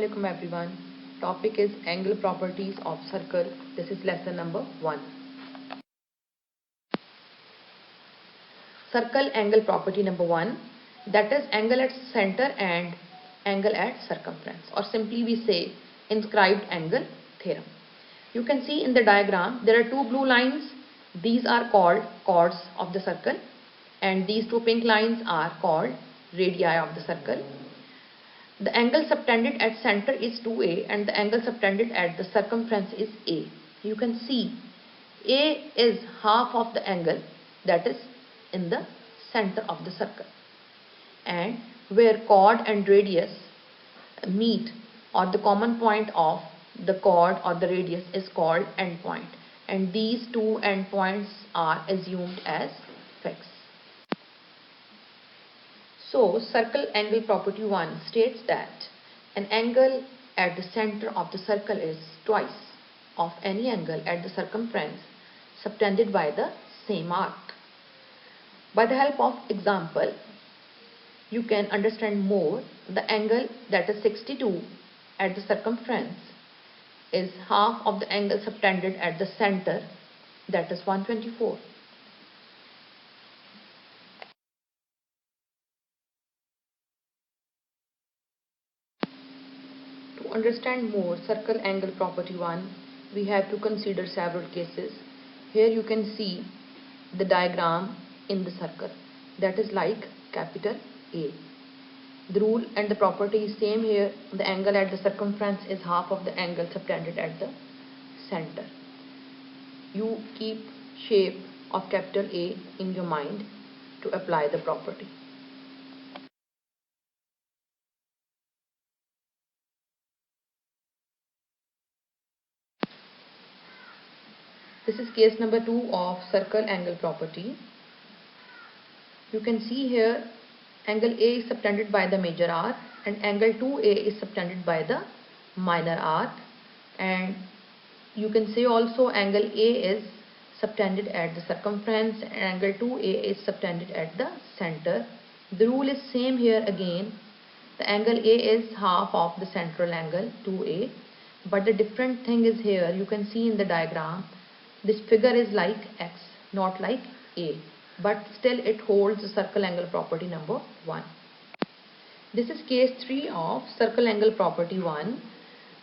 Assalamualaikum everyone. Topic is angle properties of circle. This is lesson number 1. Circle angle property number 1, that is angle at center and angle at circumference, or simply we say inscribed angle theorem. You can see in the diagram there are two blue lines. These are called chords of the circle, and these two pink lines are called radii of the circle. The angle subtended at center is 2a and the angle subtended at the circumference is a. You can see a is half of the angle that is in the center of the circle, and where chord and radius meet, or the common point of the chord or the radius is called endpoint, and these two endpoints are assumed as fixed. So, circle angle property 1 states that an angle at the center of the circle is twice of any angle at the circumference subtended by the same arc. By the help of example, you can understand more. The angle that is 62 at the circumference is half of the angle subtended at the center, that is 124. To understand more circle angle property 1, we have to consider several cases. Here you can see the diagram in the circle, that is like capital A. The rule and the property is same here. The angle at the circumference is half of the angle subtended at the center. You keep shape of capital A in your mind to apply the property. This is case number 2 of circle angle property. You can see here angle A is subtended by the major arc and angle 2A is subtended by the minor arc, and you can say also angle A is subtended at the circumference and angle 2A is subtended at the center. The rule is same here again. The angle A is half of the central angle 2A, but the different thing is here. You can see in the diagram this figure is like X, not like A, but still it holds the circle angle property number 1. This is case 3 of circle angle property 1.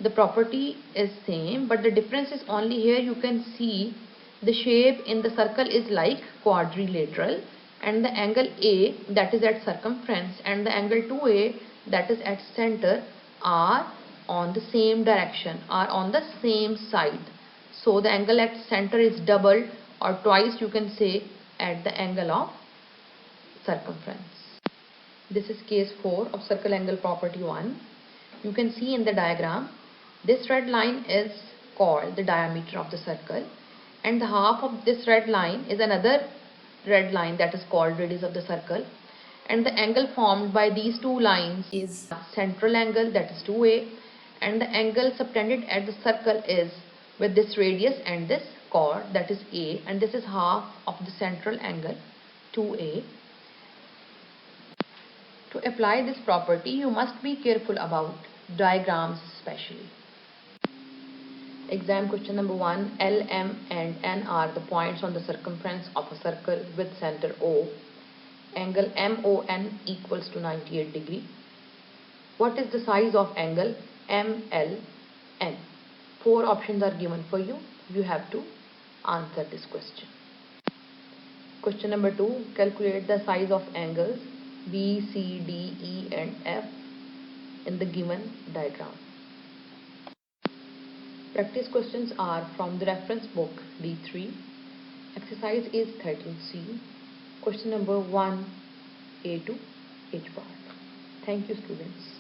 The property is same, but the difference is only here. You can see the shape in the circle is like quadrilateral, and the angle A that is at circumference and the angle 2A that is at center are on the same direction, are on the same side. So the angle at center is doubled or twice, you can say, at the angle of circumference. This is case 4 of circle angle property 1. You can see in the diagram this red line is called the diameter of the circle, and the half of this red line is another red line that is called radius of the circle, and the angle formed by these two lines is central angle, that is 2A, and the angle subtended at the circle is with this radius and this chord, that is A, and this is half of the central angle 2A. To apply this property, you must be careful about diagrams especially. Exam question number 1. L, M and N are the points on the circumference of a circle with center O. Angle MON equals to 98 degree. What is the size of angle MLN? 4 options are given for you. You have to answer this question. Question number 2. Calculate the size of angles B, C, D, E and F in the given diagram. Practice questions are from the reference book D3. Exercise is 13C. Question number 1A to H part. Thank you, students.